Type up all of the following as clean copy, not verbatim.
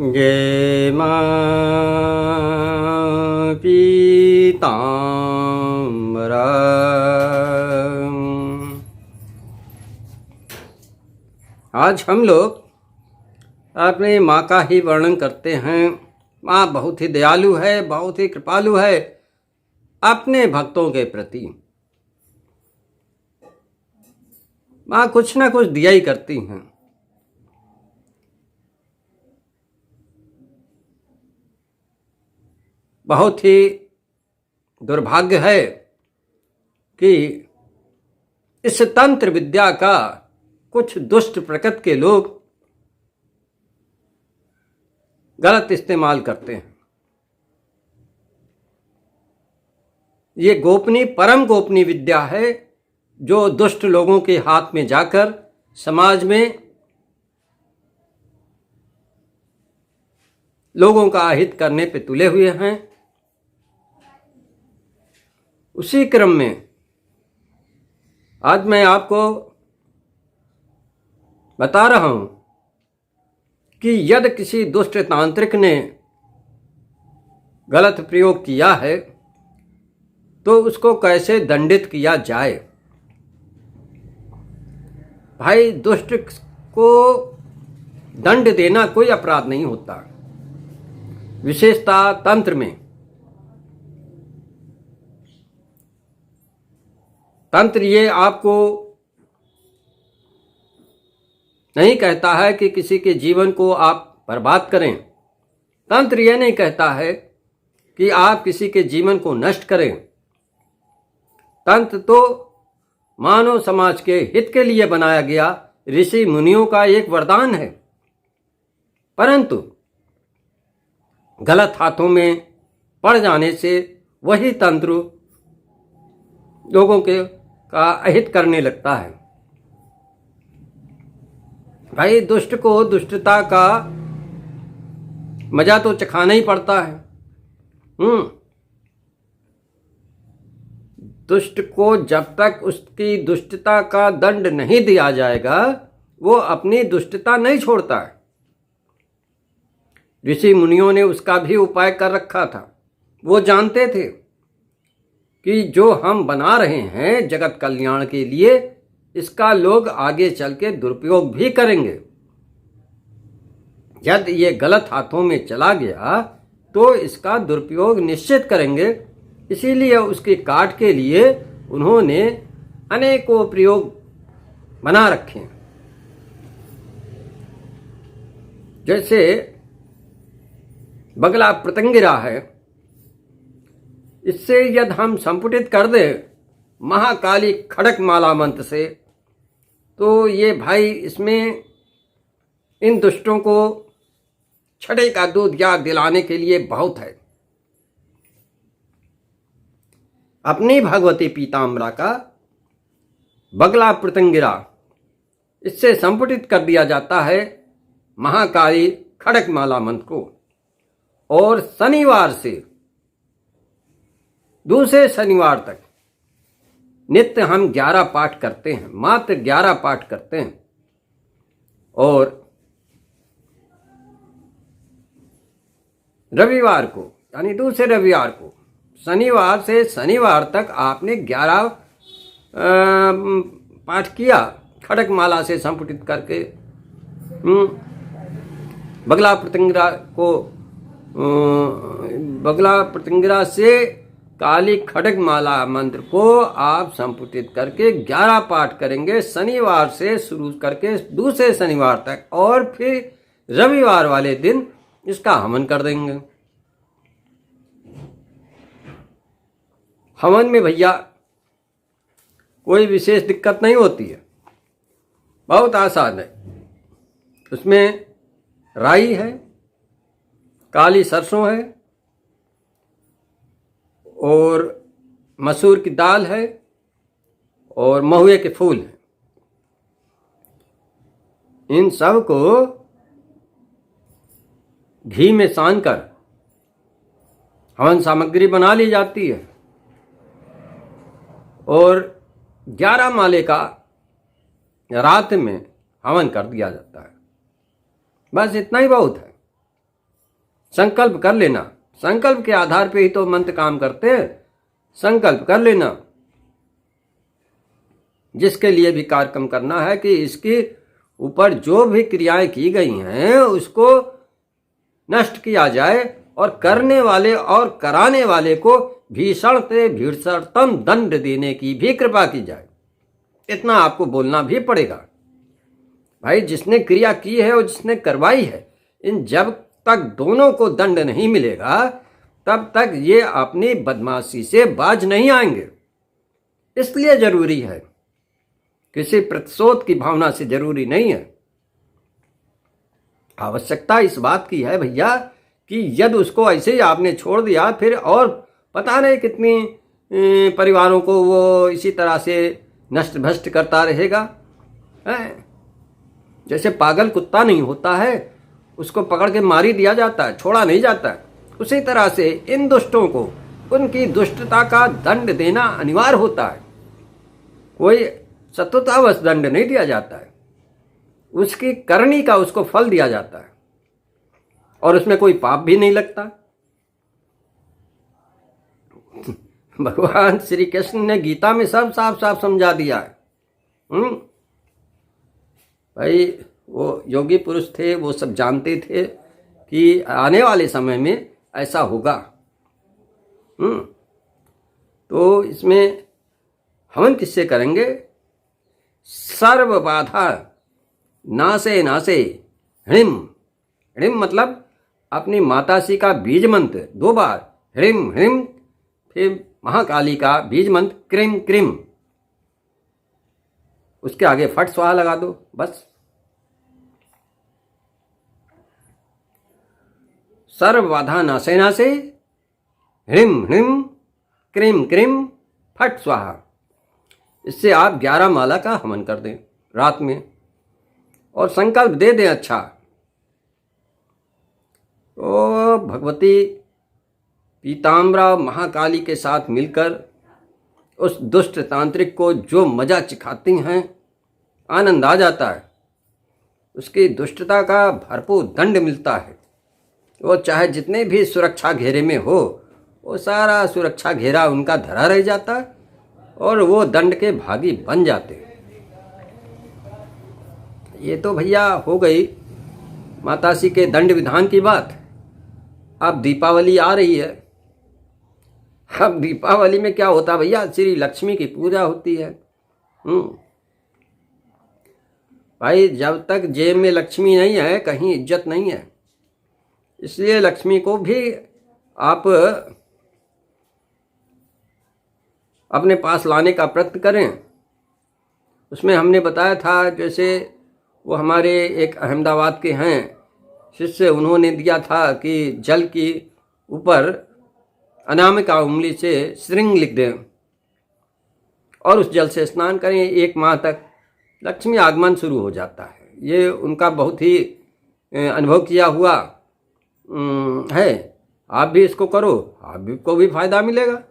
जय मां पीताम्बरा। आज हम लोग अपनी माँ का ही वर्णन करते हैं। माँ बहुत ही दयालु है, बहुत ही कृपालु है अपने भक्तों के प्रति। माँ कुछ ना कुछ दिया ही करती हैं। बहुत ही दुर्भाग्य है कि इस तंत्र विद्या का कुछ दुष्ट प्रकृति के लोग गलत इस्तेमाल करते हैं। ये गोपनीय, परम गोपनीय विद्या है जो दुष्ट लोगों के हाथ में जाकर समाज में लोगों का अहित करने पे तुले हुए हैं। उसी क्रम में आज मैं आपको बता रहा हूं कि यदि किसी दुष्ट तांत्रिक ने गलत प्रयोग किया है तो उसको कैसे दंडित किया जाए। भाई, दुष्ट को दंड देना कोई अपराध नहीं होता। विशेषता तंत्र में, तंत्र ये आपको नहीं कहता है कि किसी के जीवन को आप बर्बाद करें। तंत्र ये नहीं कहता है कि आप किसी के जीवन को नष्ट करें। तंत्र तो मानव समाज के हित के लिए बनाया गया ऋषि मुनियों का एक वरदान है, परंतु गलत हाथों में पड़ जाने से वही तंत्र लोगों के का अहित करने लगता है। भाई, दुष्ट को दुष्टता का मजा तो चखाना ही पड़ता है। दुष्ट को जब तक उसकी दुष्टता का दंड नहीं दिया जाएगा वो अपनी दुष्टता नहीं छोड़ता है। ऋषि मुनियों ने उसका भी उपाय कर रखा था। वो जानते थे कि जो हम बना रहे हैं जगत कल्याण के लिए, इसका लोग आगे चल के दुरुपयोग भी करेंगे। यदि ये गलत हाथों में चला गया तो इसका दुरुपयोग निश्चित करेंगे। इसीलिए उसके काट के लिए उन्होंने अनेकों प्रयोग बना रखे हैं। जैसे बगला प्रतंगिरा है, इससे यदि हम संपुटित कर दें महाकाली खड़क माला मंत्र से, तो ये भाई इसमें इन दुष्टों को छठे का दूध याद दिलाने के लिए बहुत है। अपनी भगवती पीताम्बरा का बगला प्रतंगिरा, इससे संपुटित कर दिया जाता है महाकाली खड़क माला मंत्र को। और शनिवार से दूसरे शनिवार तक नित्य हम 11 पाठ करते हैं, मात्र 11 पाठ करते हैं। और रविवार को, यानी दूसरे रविवार को, शनिवार से शनिवार तक आपने 11 पाठ किया खड़क माला से संपुटित करके। बगला प्रतंगिरा को, बगला प्रतंगिरा से काली खड़क माला मंत्र को आप संपुटित करके 11 पाठ करेंगे शनिवार से शुरू करके दूसरे शनिवार तक, और फिर रविवार वाले दिन इसका हवन कर देंगे। हवन में भैया कोई विशेष दिक्कत नहीं होती है, बहुत आसान है। उसमें राई है, काली सरसों है और मसूर की दाल है और महुए के फूल हैं। इन सब को घी में सान कर हवन सामग्री बना ली जाती है और 11 माले का रात में हवन कर दिया जाता है। बस इतना ही बहुत है। संकल्प कर लेना। संकल्प के आधार पे ही तो मंत्र काम करते हैं। संकल्प कर लेना जिसके लिए भी कार्यक्रम करना है कि इसके ऊपर जो भी क्रियाएं की गई हैं उसको नष्ट किया जाए और करने वाले और कराने वाले को भीषण से भीषणतम दंड देने की भी कृपा की जाए। इतना आपको बोलना भी पड़ेगा। भाई जिसने क्रिया की है और जिसने करवाई है, इन जब तक दोनों को दंड नहीं मिलेगा तब तक ये अपनी बदमाशी से बाज नहीं आएंगे। इसलिए जरूरी है, किसी प्रतिशोध की भावना से जरूरी नहीं है। आवश्यकता इस बात की है भैया कि यदि उसको ऐसे ही आपने छोड़ दिया फिर और पता नहीं कितनी परिवारों को वो इसी तरह से नष्ट भ्रष्ट करता रहेगा। जैसे पागल कुत्ता नहीं होता है, उसको पकड़ के मारी दिया जाता है, छोड़ा नहीं जाता है, उसी तरह से इन दुष्टों को उनकी दुष्टता का दंड देना अनिवार्य होता है। कोई शत्रुतावश दंड नहीं दिया जाता है, उसकी करनी का उसको फल दिया जाता है और उसमें कोई पाप भी नहीं लगता। भगवान श्री कृष्ण ने गीता में सब साफ साफ समझा दिया है। भाई वो योगी पुरुष थे, वो सब जानते थे कि आने वाले समय में ऐसा होगा। तो इसमें हवन किससे करेंगे? सर्व बाधा नासे नासे ह्रीम। ह्रीम मतलब अपनी माताश्री का बीज मंत्र 2 बार ह्रीम ह्रीम, फिर महाकाली का बीज मंत्र क्रीम क्रीम, उसके आगे फट स्वाहा लगा दो बस। सर्व बाधा नासे नासे ह्रीम ह्रीम क्रीम क्रीम फट स्वाहा। इससे आप 11 माला का हवन कर दें रात में और संकल्प दे दें अच्छा। तो भगवती पीताम्बरा महाकाली के साथ मिलकर उस दुष्ट तांत्रिक को जो मजा चिखाती हैं, आनंद आ जाता है। उसकी दुष्टता का भरपूर दंड मिलता है। वो चाहे जितने भी सुरक्षा घेरे में हो, वो सारा सुरक्षा घेरा उनका धरा रह जाता है और वो दंड के भागी बन जाते हैं। ये तो भैया हो गई माताश्री के दंड विधान की बात। अब दीपावली आ रही है। अब दीपावली में क्या होता है भैया? श्री लक्ष्मी की पूजा होती है। भाई जब तक जेब में लक्ष्मी नहीं है कहीं इज्जत नहीं है। इसलिए लक्ष्मी को भी आप अपने पास लाने का प्रयत्न करें। उसमें हमने बताया था, जैसे वो हमारे एक अहमदाबाद के हैं शिष्य, उन्होंने दिया था कि जल की ऊपर अनामिका उंगली से श्रृंग लिख दें और उस जल से स्नान करें। 1 माह तक लक्ष्मी आगमन शुरू हो जाता है। ये उनका बहुत ही अनुभव किया हुआ है। आप भी इसको करो, आपको भी फायदा मिलेगा।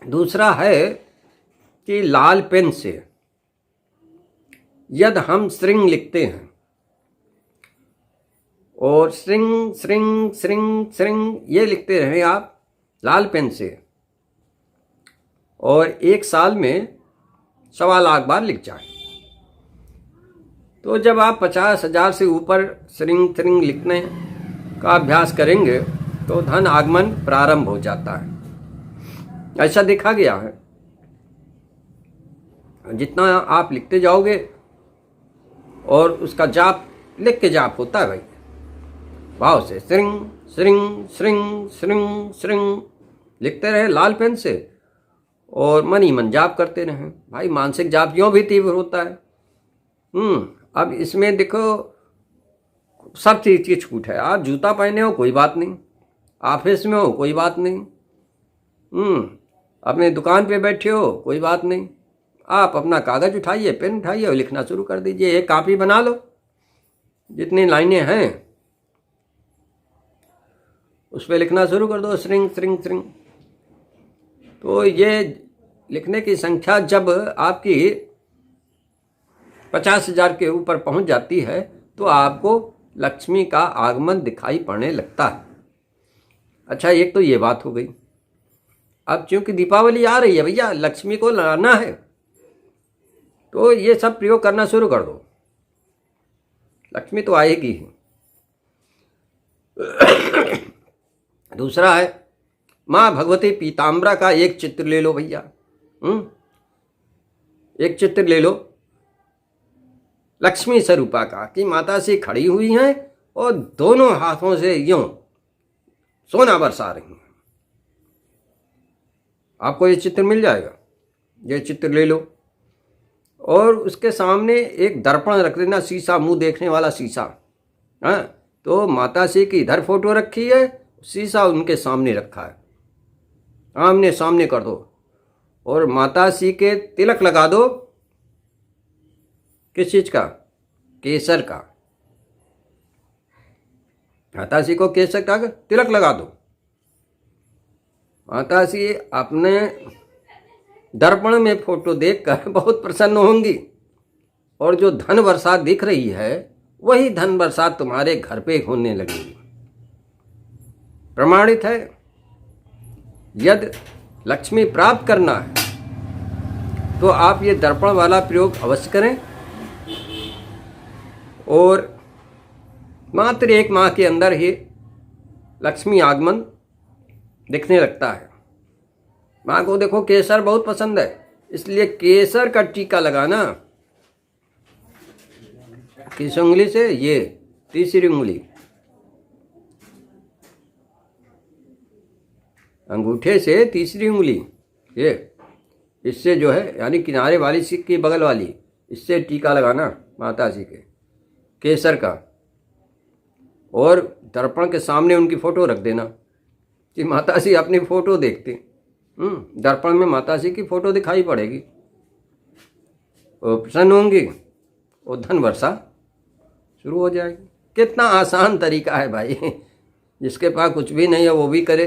दूसरा है कि लाल पेन से यदि हम श्रृंग लिखते हैं और श्रृंग श्रृंग श्रृंग श्रृंग ये लिखते रहें आप लाल पेन से, और 1 साल में 1.25 लाख बार लिख जाएं, तो जब आप 50,000 से ऊपर श्रृंग श्रृंग लिखने का अभ्यास करेंगे तो धन आगमन प्रारंभ हो जाता है। ऐसा देखा गया है। जितना आप लिखते जाओगे और उसका जाप लिख के जाप होता है भाई, भाव से श्रृंग श्रृंग श्रृंग श्रृंग श्रृंग लिखते रहे लाल पेन से और मन ही मन जाप करते रहे। भाई मानसिक जाप यूँ भी तीव्र होता है। अब इसमें देखो सब चीज़ की छूट है। आप जूता पहने हो कोई बात नहीं, ऑफिस में हो कोई बात नहीं, अपने दुकान पे बैठे हो कोई बात नहीं, आप अपना कागज़ उठाइए, पेन उठाइए और लिखना शुरू कर दीजिए। एक कॉपी बना लो, जितनी लाइनें हैं उस पर लिखना शुरू कर दो, श्रृंग श्रृंग श्रृंग। तो ये लिखने की संख्या जब आपकी 50,000 के ऊपर पहुंच जाती है तो आपको लक्ष्मी का आगमन दिखाई पड़ने लगता है। अच्छा, एक तो ये बात हो गई। अब चूंकि दीपावली आ रही है भैया, लक्ष्मी को लाना है, तो ये सब प्रयोग करना शुरू कर दो, लक्ष्मी तो आएगी ही। दूसरा है, माँ भगवती पीताम्बरा का एक चित्र ले लो भैया। एक चित्र ले लो लक्ष्मी स्वरूपा का, कि माता श्री खड़ी हुई हैं और दोनों हाथों से यूं सोना बरसा रही हैं। आपको ये चित्र मिल जाएगा, ये चित्र ले लो। और उसके सामने एक दर्पण रख देना, शीशा, मुंह देखने वाला शीशा। हाँ, तो माता श्री की इधर फोटो रखी है, शीशा उनके सामने रखा है, आमने सामने कर दो। और माता श्री के तिलक लगा दो। किस चीज का? केसर का। माता श्री को केसर का तिलक लगा दो। माता श्री अपने दर्पण में फोटो देखकर बहुत प्रसन्न होंगी, और जो धन बरसात दिख रही है वही धन बरसात तुम्हारे घर पे होने लगेगी। प्रमाणित है। यदि लक्ष्मी प्राप्त करना है तो आप ये दर्पण वाला प्रयोग अवश्य करें। और मात्र 1 माह के अंदर ही लक्ष्मी आगमन दिखने लगता है। माँ को देखो केसर बहुत पसंद है, इसलिए केसर का टीका लगाना। किस उंगली से? ये तीसरी उंगली, अंगूठे से तीसरी उंगली, ये इससे जो है, यानी किनारे वाली सिक्के की बगल वाली, इससे टीका लगाना माता जी के केसर का। और दर्पण के सामने उनकी फोटो रख देना कि माता जी अपनी फोटो देखते। दर्पण में माता जी की फोटो दिखाई पड़ेगी, वो प्रसन्न होंगी और धन वर्षा शुरू हो जाएगी। कितना आसान तरीका है भाई, जिसके पास कुछ भी नहीं है वो भी करे।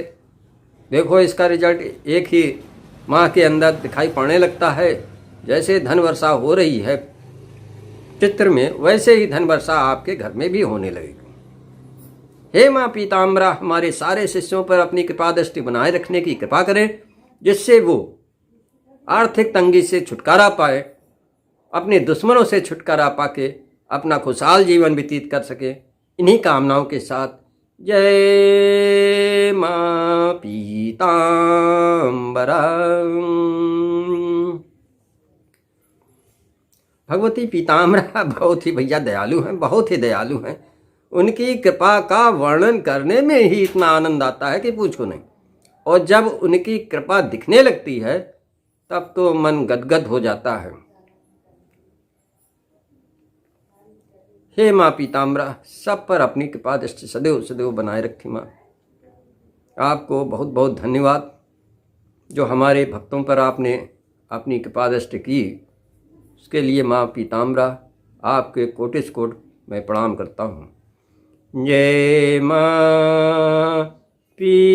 देखो इसका रिजल्ट एक ही माह के अंदर दिखाई पड़ने लगता है। जैसे धन वर्षा हो रही है चित्र में, वैसे ही धन वर्षा आपके घर में भी होने लगेगी। हे माँ पीताम्बरा, हमारे सारे शिष्यों पर अपनी कृपा दृष्टि बनाए रखने की कृपा करें, जिससे वो आर्थिक तंगी से छुटकारा पाए, अपने दुश्मनों से छुटकारा पाके अपना खुशहाल जीवन व्यतीत कर सके। इन्हीं कामनाओं के साथ जय माँ पीताम्बरा। भगवती पीताम्बरा बहुत ही भैया दयालु हैं, बहुत ही दयालु हैं। उनकी कृपा का वर्णन करने में ही इतना आनंद आता है कि पूछो नहीं। और जब उनकी कृपा दिखने लगती है तब तो मन गदगद हो जाता है। हे माँ पीताम्बरा, सब पर अपनी कृपा दृष्टि सदैव सदैव बनाए रखी माँ। आपको बहुत बहुत धन्यवाद, जो हमारे भक्तों पर आपने अपनी कृपा दृष्टि की। उसके लिए माँ पीताम्बरा आपके कोटिस कोट मैं प्रणाम करता हूँ। जय माँ पीताम्बरा।